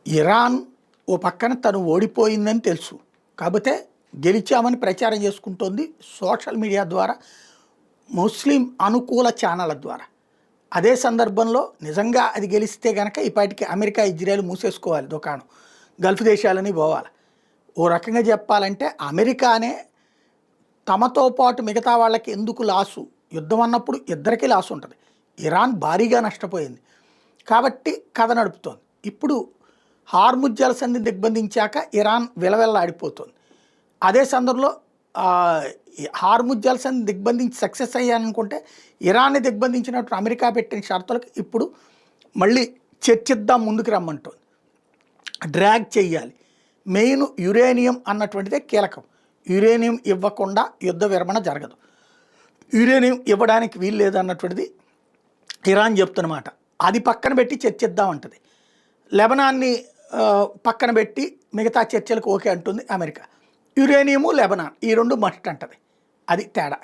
Iran ఓ పక్కన తను ఓడిపోయిందని తెలుసు, కాకపోతే గెలిచామని ప్రచారం చేసుకుంటోంది సోషల్ మీడియా ద్వారా, ముస్లిం అనుకూల ఛానళ్ళ ద్వారా. అదే సందర్భంలో నిజంగా అది గెలిస్తే కనుక ఇప్పటికి అమెరికా ఇజ్రాయెల్ మూసేసుకోవాలి దుకాణం, గల్ఫ్ దేశాలని పోవాలి. ఓ రకంగా చెప్పాలంటే అమెరికానే తమతో పాటు మిగతా వాళ్ళకి ఎందుకు లాసు, యుద్ధం అన్నప్పుడు ఇద్దరికీ లాసు ఉంటుంది. ఇరాన్ భారీగా నష్టపోయింది కాబట్టి కథ నడుపుతోంది. ఇప్పుడు హార్ముజ్ జలసంధిని దిగ్బంధించాక ఇరాన్ విలవెల్లాడిపోతుంది. అదే సందర్భంలో హార్ముజ్ జలసంధిని దిగ్బంధించి సక్సెస్ అయ్యాననుకుంటే ఇరాన్ని దిగ్బంధించినట్టు అమెరికా పెట్టిన షరతులకు ఇప్పుడు మళ్ళీ చర్చిద్దాం, ముందుకు రమ్మంటుంది, డ్రాగ్ చెయ్యాలి. మెయిన్ యురేనియం అన్నటువంటిదే కీలకం. యురేనియం ఇవ్వకుండా యుద్ధ విరమణ జరగదు, యురేనియం ఇవ్వడానికి వీలు లేదన్నటువంటిది ఇరాన్ చెప్తున్నమాట. అది పక్కన పెట్టి చర్చిద్దామంటుంది. లెబనాన్ని పక్కన పెట్టి మిగతా చర్చలకు ఓకే అంటుంది అమెరికా. యురేనియము లెబనాన్ ఈ రెండు మస్ట్ అంటది. అది తేడా.